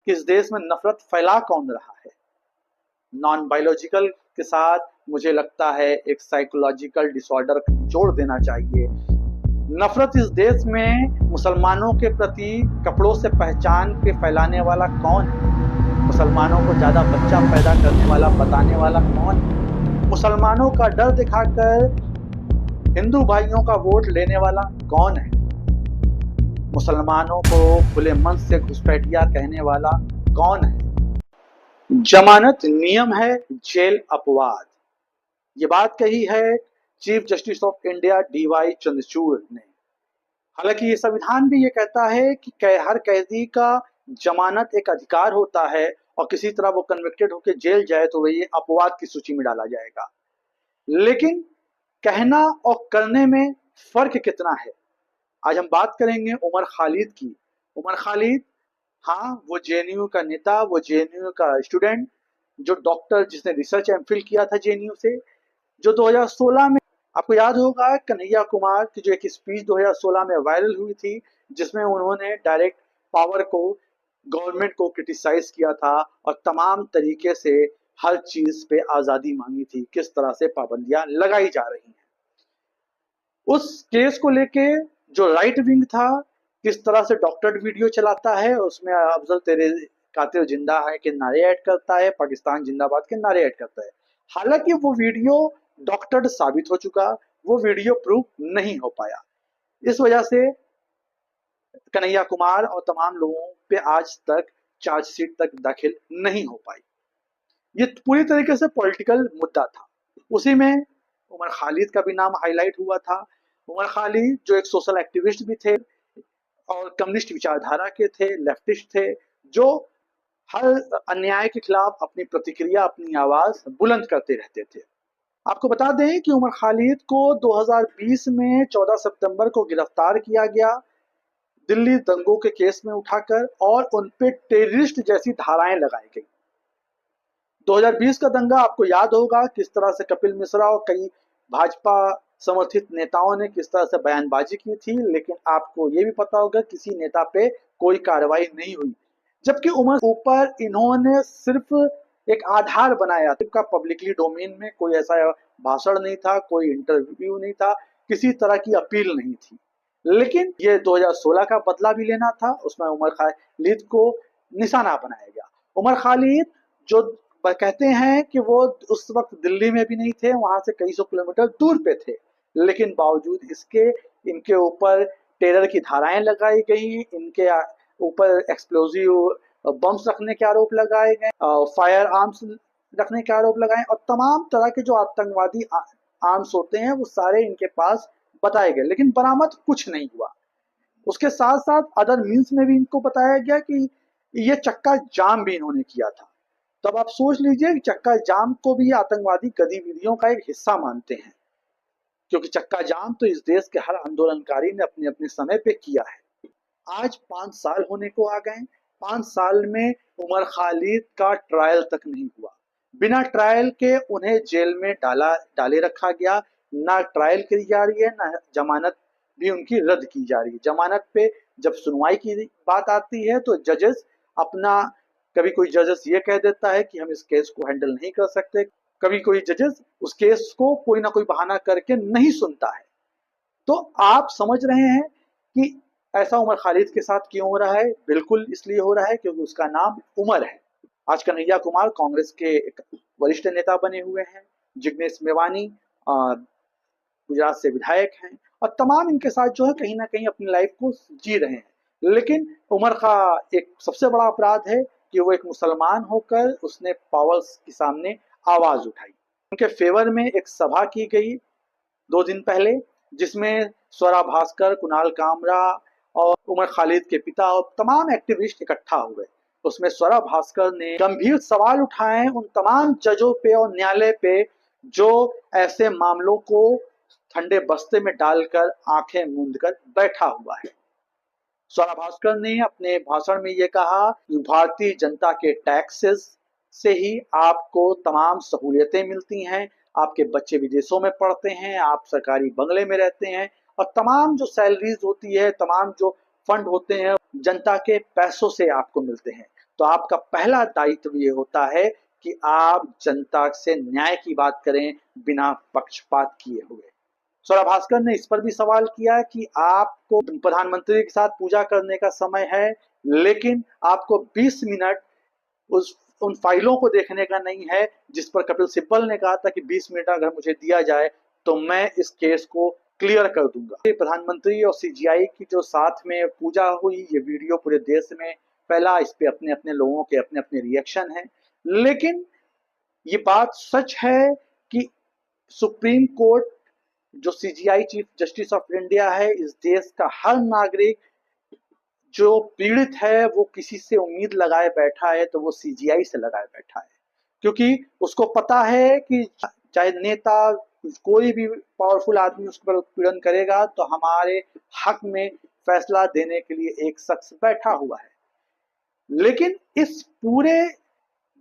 कि इस देश में नफरत फैला कौन रहा है। नॉन बायोलॉजिकल के साथ मुझे लगता है एक साइकोलॉजिकल डिसऑर्डर जोड़ देना चाहिए। नफरत इस देश में मुसलमानों के प्रति कपड़ों से पहचान के फैलाने वाला कौन है? मुसलमानों को ज्यादा बच्चा पैदा करने वाला बताने वाला कौन है? मुसलमानों का डर दिखाकर हिंदू भाइयों का वोट लेने वाला कौन है? मुसलमानों को खुले मन से घुसपैठिया कहने वाला कौन है? जमानत नियम है, जेल अपवाद। ये बात कही है chief justice of India DY Chandrachud ने। हालांकि ये संविधान भी ये कहता है कि हर कैदी का जमानत एक अधिकार होता है और किसी तरह वो कन्विक्टेड होकर जेल जाए तो वही अपवाद की सूची में डाला जाएगा। लेकिन कहना और करने में फर्क कितना है? आज हम बात करेंगे उमर खालिद की। उमर खालिद, हाँ, वो जेएनयू का नेता, वो जेएनयू का स्टूडेंट, जो डॉक्टर जिसने रिसर्च एमफिल किया था जेएनयू से, जो 2016 में, आपको याद होगा कन्हैया कुमार की जो एक स्पीच 2016 में वायरल हुई थी, जिसमें उन्होंने डायरेक्ट पावर को, गवर्नमेंट को क्रिटिसाइज किया था और तमाम तरीके से हर चीज पे आजादी मांगी थी, किस तरह से पाबंदियां लगाई जा रही हैं। उस केस को लेके जो राइट विंग था, किस तरह से डॉक्टर वीडियो चलाता है, उसमें अफजल तेरे कातिल जिंदा है के नारे ऐड करता है, पाकिस्तान जिंदाबाद के नारे ऐड करता है। हालांकि वो वीडियो डॉक्टर साबित हो चुका, वो वीडियो प्रूव नहीं हो पाया। इस वजह से कन्हैया कुमार और तमाम लोगों पे आज तक चार्जशीट तक दाखिल नहीं हो पाई। ये पूरी तरीके से पॉलिटिकल मुद्दा था। उसी में उमर खालिद का भी नाम हाईलाइट हुआ था। उमर खालिद जो एक सोशल एक्टिविस्ट भी थे और कम्युनिस्ट विचारधारा के थे, लेफ्टिस्ट थे, जो हर अन्याय के खिलाफ अपनी प्रतिक्रिया, अपनी आवाज बुलंद करते रहते थे। आपको बता दें कि उमर खालिद को 2020 में 14 सितंबर को गिरफ्तार किया गया दिल्ली दंगों के केस में उठाकर, और उन पे टेररिस्ट जैसी धाराएं लगाई गई। 2020 का दंगा आपको याद होगा, किस तरह से कपिल मिश्रा और कई भाजपा समर्थित नेताओं ने किस तरह से बयानबाजी की थी, लेकिन आपको ये भी पता होगा किसी नेता पे कोई कार्रवाई नहीं हुई। जबकि उमर ऊपर इन्होंने सिर्फ एक आधार बनाया था, पब्लिकली डोमेन में कोई ऐसा भाषण नहीं था, कोई इंटरव्यू नहीं था, किसी तरह की अपील नहीं थी। लेकिन ये 2016 का बदला भी लेना था, उसमें उमर खालिद को निशाना बनाया गया। उमर खालिद जो कहते हैं कि वो उस वक्त दिल्ली में भी नहीं थे, वहां से कई सौ किलोमीटर दूर पे थे, लेकिन बावजूद इसके इनके ऊपर टेरर की धाराएं लगाई गई, इनके ऊपर एक्सप्लोजिव बम्स रखने के आरोप लगाए गए, फायर आर्म्स रखने के आरोप लगाए, और तमाम तरह के जो आतंकवादी आर्म्स होते हैं वो सारे इनके पास बताए गए, लेकिन बरामद कुछ नहीं हुआ। उसके साथ साथ अदर मीन्स में भी इनको बताया गया कि ये चक्का जाम भी इन्होंने किया था। तब आप सोच लीजिए कि चक्का जाम को भी आतंकवादी गतिविधियों का एक हिस्सा मानते हैं, क्योंकि चक्का जाम तो इस देश के हर आंदोलनकारी ने अपने अपने समय पे किया है। आज 5 साल होने को आ गए। 5 साल में उमर खालिद का ट्रायल तक नहीं हुआ। बिना ट्रायल के उन्हें जेल में डाले रखा गया। ना ट्रायल की जा रही है, ना जमानत भी उनकी रद्द की जा रही है। जमानत पे जब सुनवाई की बात आती है तो जजेस अपना, कभी कोई जजेस ये कह देता है कि हम इस केस को हैंडल नहीं कर सकते, कभी कोई जजेस उस केस को कोई ना कोई बहाना करके नहीं सुनता है। तो आप समझ रहे हैं कि ऐसा उमर खालिद के साथ क्यों हो रहा है। बिल्कुल इसलिए हो रहा है क्योंकि उसका नाम उमर है। आज कन्हैया कुमार कांग्रेस के एक वरिष्ठ नेता बने हुए हैं, जिग्नेश मेवानी गुजरात से विधायक हैं, और तमाम इनके साथ जो है कहीं ना कहीं अपनी लाइफ को जी रहे हैं। लेकिन उमर का एक सबसे बड़ा अपराध है कि वो एक मुसलमान होकर उसने पावर्स के सामने आवाज उठाई। उनके फेवर में एक सभा की गई 2 दिन पहले, जिसमें स्वरा भास्कर, कुणाल कामरा और उमर खालिद के पिता और तमाम एक्टिविस्ट इकट्ठा हुए। उसमें स्वरा भास्कर ने गंभीर सवाल उठाए उन तमाम जजों पे और न्यायालय पे जो ऐसे मामलों को ठंडे बस्ते में डालकर आंखें मूंद कर बैठा हुआ है। स्वरा भास्कर ने अपने भाषण में ये कहा कि भारतीय जनता के टैक्सेस से ही आपको तमाम सहूलियतें मिलती हैं, आपके बच्चे विदेशों में पढ़ते हैं, आप सरकारी बंगले में रहते हैं, और तमाम जो सैलरीज होती है, तमाम जो फंड होते हैं, जनता के पैसों से आपको मिलते हैं। तो आपका पहला दायित्व ये होता है कि आप जनता से न्याय की बात करें बिना पक्षपात किए हुए। स्वरा भास्कर ने इस पर भी सवाल किया कि आपको प्रधानमंत्री के साथ पूजा करने का समय है, लेकिन आपको 20 मिनट उन फाइलों को देखने का नहीं है जिस पर कपिल सिब्बल ने कहा था कि 20 मिनट अगर मुझे दिया जाए तो मैं इस केस को क्लियर कर दूंगा। प्रधानमंत्री और सीजीआई की जो साथ में पूजा हुई, ये वीडियो पूरे देश में फैला, इस पे अपने अपने लोगों के अपने अपने रिएक्शन हैं, लेकिन ये बात सच है कि सुप्रीम कोर्ट जो CGI chief justice of India है, इस देश का हर नागरिक जो पीड़ित है वो किसी से उम्मीद लगाए बैठा है तो वो सीजीआई से लगाए बैठा है, क्योंकि उसको पता है कि चाहे नेता कोई भी पावरफुल आदमी उस पर उत्पीड़न करेगा तो हमारे हक में फैसला देने के लिए एक शख्स बैठा हुआ है। लेकिन इस पूरे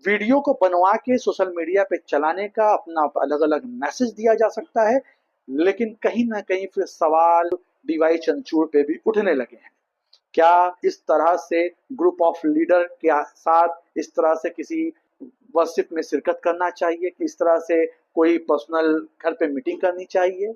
वीडियो को बनवा के सोशल मीडिया पे चलाने का अपना अलग अलग मैसेज दिया जा सकता है, लेकिन कहीं ना कहीं फिर सवाल डीवाई चंद्रचूड़ पे भी उठने लगे हैं। क्या इस तरह से ग्रुप ऑफ लीडर के साथ इस तरह से किसी वर्शिप में शिरकत करना चाहिए, कि इस तरह से कोई पर्सनल घर पे मीटिंग करनी चाहिए?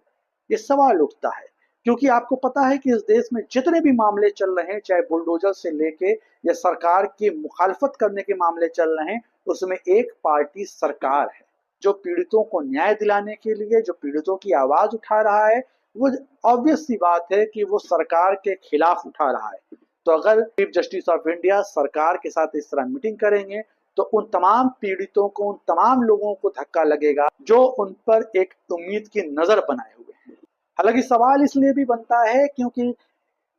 ये सवाल उठता है, क्योंकि आपको पता है कि इस देश में जितने भी मामले चल रहे हैं, चाहे बुलडोजर से लेके या सरकार की मुखालफत करने के मामले चल रहे हैं, उसमें एक पार्टी सरकार है जो पीड़ितों को न्याय दिलाने के लिए, जो पीड़ितों की आवाज उठा रहा है। वो ऑब्वियस सी बात है कि वो सरकार के खिलाफ उठा रहा है। तो अगर चीफ जस्टिस ऑफ इंडिया सरकार के साथ इस तरह मीटिंग करेंगे तो उन तमाम पीड़ितों को, उन तमाम लोगों को धक्का लगेगा जो उन पर एक उम्मीद की नजर बनाए हुए हैं। हालांकि सवाल इसलिए भी बनता है क्योंकि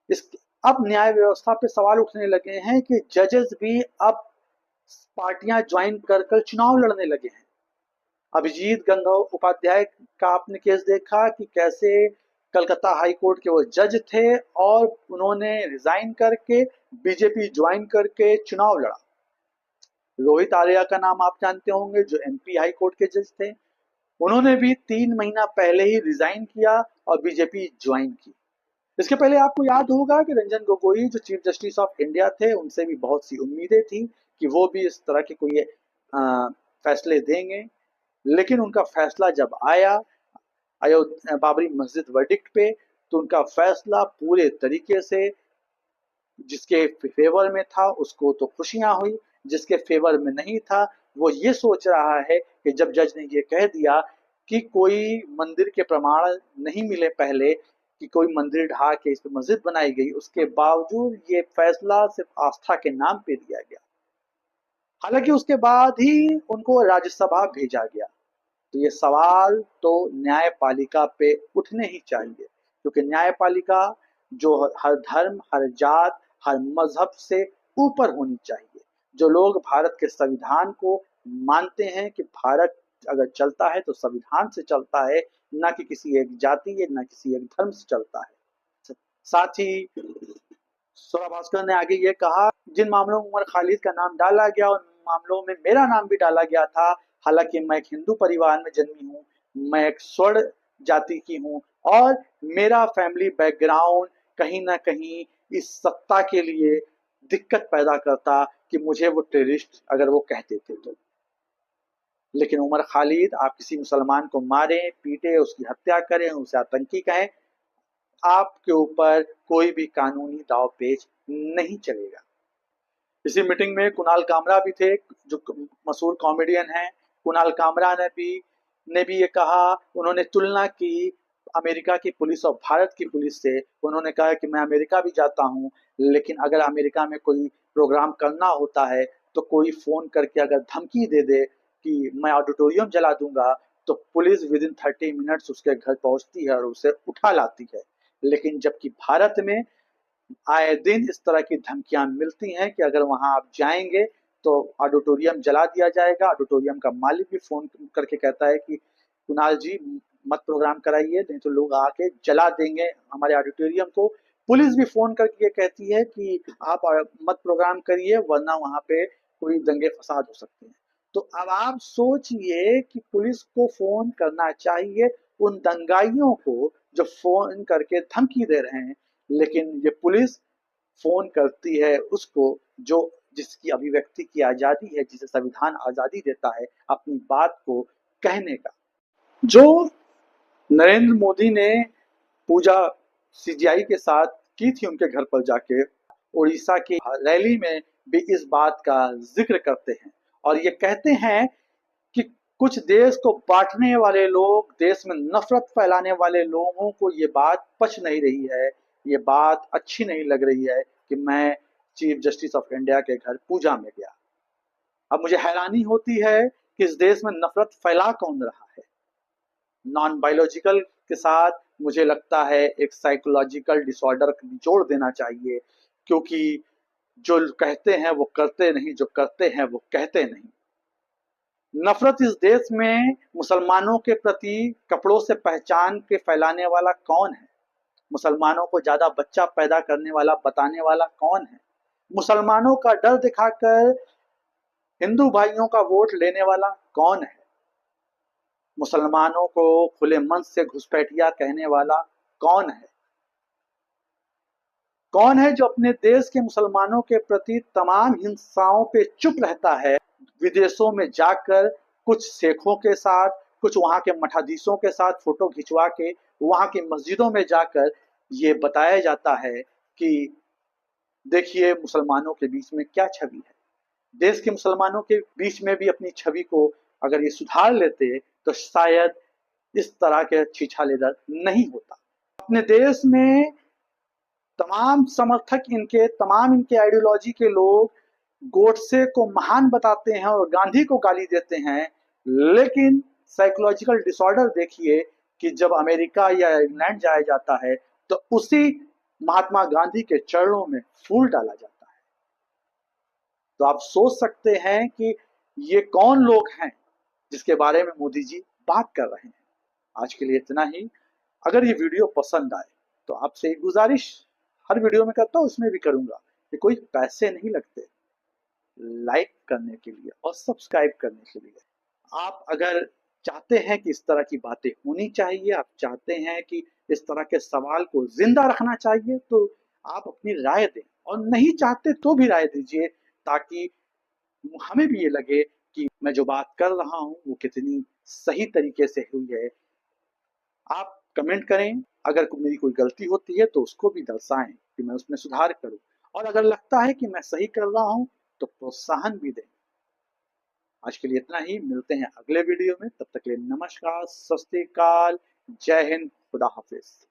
इस अब न्याय व्यवस्था पे सवाल उठने लगे हैं कि जजेस भी अब पार्टियां ज्वाइन कर चुनाव लड़ने लगे हैं। अभिजीत गंगोपाध्याय का आपने केस देखा कि कैसे कलकत्ता हाई कोर्ट के वो जज थे और उन्होंने रिजाइन करके बीजेपी ज्वाइन करके चुनाव लड़ा। रोहित आर्या का नाम आप जानते होंगे, जो एमपी हाई कोर्ट के जज थे, उन्होंने भी 3 महीना पहले ही रिजाइन किया और बीजेपी ज्वाइन की। इसके पहले आपको याद होगा कि रंजन गोगोई जो चीफ जस्टिस ऑफ इंडिया थे, उनसे भी बहुत सी उम्मीदें थी कि वो भी इस तरह के कोई फैसले देंगे, लेकिन उनका फैसला जब आया अयोध्या बाबरी मस्जिद वर्डिक्ट पे, तो उनका फैसला पूरे तरीके से जिसके फेवर में था उसको तो खुशियां हुई, जिसके फेवर में नहीं था वो ये सोच रहा है कि जब जज ने ये कह दिया कि कोई मंदिर के प्रमाण नहीं मिले पहले, कि कोई मंदिर ढा के इस पर मस्जिद बनाई गई, उसके बावजूद ये फैसला सिर्फ आस्था के नाम पे दिया गया। हालांकि उसके बाद ही उनको राज्यसभा भेजा गया। तो ये सवाल तो न्यायपालिका पे उठने ही चाहिए, क्योंकि न्यायपालिका जो हर धर्म, हर जात, हर मजहब से ऊपर होनी चाहिए। जो लोग भारत के संविधान को मानते हैं कि भारत अगर चलता है तो संविधान से चलता है, ना कि किसी एक जाति या ना किसी एक धर्म से चलता है। साथ ही स्वरा भास्कर ने आगे ये कहा, जिन मामलों में उमर खालिद का नाम डाला गया उन मामलों में मेरा नाम भी डाला गया था। हालांकि मैं एक हिंदू परिवार में जन्मी हूँ, मैं एक स्वर्ण जाति की हूँ और मेरा फैमिली बैकग्राउंड कहीं ना कहीं इस सत्ता के लिए दिक्कत पैदा करता कि मुझे वो टेररिस्ट अगर वो कहते थे तो। लेकिन उमर खालिद, आप किसी मुसलमान को मारें, पीटे, उसकी हत्या करें, उसे आतंकी कहें, आपके ऊपर कोई भी कानूनी दाव पेच नहीं चलेगा। इसी मीटिंग में कुणाल कामरा भी थे, जो मशहूर कॉमेडियन हैं। कुणाल कामरा ने भी ये कहा, उन्होंने तुलना की अमेरिका की पुलिस और भारत की पुलिस से। उन्होंने कहा कि मैं अमेरिका भी जाता हूँ, लेकिन अगर अमेरिका में कोई प्रोग्राम करना होता है तो कोई फोन करके अगर धमकी दे दे कि मैं ऑडिटोरियम जला दूंगा, तो पुलिस विद इन 30 मिनट्स उसके घर पहुंचती है और उसे उठा लाती है। लेकिन जबकि भारत में आए दिन इस तरह की धमकियां मिलती हैं कि अगर वहां आप जाएंगे तो ऑडिटोरियम जला दिया जाएगा। ऑडिटोरियम का मालिक भी फोन करके कहता है कि कुणाल जी मत प्रोग्राम कराइए, नहीं तो लोग आके जला देंगे हमारे ऑडिटोरियम को। पुलिस भी फोन करके कहती है कि आप मत प्रोग्राम करिए वरना वहां पे कोई दंगे फसाद हो सकते हैं। तो अब आप सोचिए कि पुलिस को फोन करना चाहिए उन दंगाइयों को जो फोन करके धमकी दे रहे हैं, लेकिन ये पुलिस फोन करती है उसको जो जिसकी अभिव्यक्ति की आजादी है, जिसे संविधान आजादी देता है अपनी बात को कहने का। जो नरेंद्र मोदी ने पूजा सीजीआई के साथ की थी उनके घर पर जाके, उड़ीसा की रैली में भी इस बात का जिक्र करते हैं और ये कहते हैं कि कुछ देश को बांटने वाले लोग, देश में नफरत फैलाने वाले लोगों को ये बात पच नहीं रही है, ये बात अच्छी नहीं लग रही है कि मैं चीफ जस्टिस ऑफ इंडिया के घर पूजा में गया। अब मुझे हैरानी होती है कि इस देश में नफरत फैला कौन रहा है। नॉन बायोलॉजिकल के साथ मुझे लगता है एक साइकोलॉजिकल डिसऑर्डर जोड़ देना चाहिए, क्योंकि जो कहते हैं वो करते नहीं, जो करते हैं वो कहते नहीं। नफरत इस देश में मुसलमानों के प्रति कपड़ों से पहचान के फैलाने वाला कौन है? मुसलमानों को ज्यादा बच्चा पैदा करने वाला, बताने वाला कौन है? मुसलमानों का डर दिखाकर हिंदू भाइयों का वोट लेने वाला कौन है? मुसलमानों को खुले मन से घुसपैठिया कहने वाला कौन है? कौन है जो अपने देश के मुसलमानों के प्रति तमाम हिंसाओं पे चुप रहता है? विदेशों में जाकर कुछ शेखों के साथ, कुछ वहां के मठाधीशों के साथ फोटो खिंचवा के वहां की मस्जिदों में जाकर ये बताया जाता है कि देखिए मुसलमानों के बीच में क्या छवि है। देश के मुसलमानों के बीच में भी अपनी छवि को अगर ये सुधार लेते तो शायद इस तरह के छीछालेदर नहीं होता। अपने देश में तमाम समर्थक इनके, तमाम इनके आइडियोलॉजी के लोग गोडसे को महान बताते हैं और गांधी को गाली देते हैं, लेकिन साइकोलॉजिकल डिसऑर्डर देखिए कि जब अमेरिका या इंग्लैंड जाया जाता है तो उसी महात्मा गांधी के चरणों में फूल डाला जाता है। तो आप सोच सकते हैं कि ये कौन लोग हैं जिसके बारे में मोदी जी बात कर रहे हैं। आज के लिए इतना ही। अगर ये वीडियो पसंद आए तो आपसे एक गुजारिश हर वीडियो में करता हूँ, उसमें भी करूंगा कि कोई पैसे नहीं लगते लाइक करने के लिए और सब्सक्राइब करने के लिए। आप अगर चाहते हैं कि इस तरह की बातें होनी चाहिए, आप चाहते हैं कि इस तरह के सवाल को जिंदा रखना चाहिए, तो आप अपनी राय दें, और नहीं चाहते तो भी राय दीजिए, ताकि हमें भी ये लगे कि मैं जो बात कर रहा हूँ वो कितनी सही तरीके से हुई है। आप कमेंट करें, अगर मेरी कोई गलती होती है तो उसको भी दर्शाएं कि मैं उसमें सुधार करूं, और अगर लगता है कि मैं सही कर रहा हूं तो प्रोत्साहन भी दें। आज के लिए इतना ही, मिलते हैं अगले वीडियो में। तब तक के लिए नमस्कार, सत श्री अकाल, जय हिंद, खुदा हाफिज।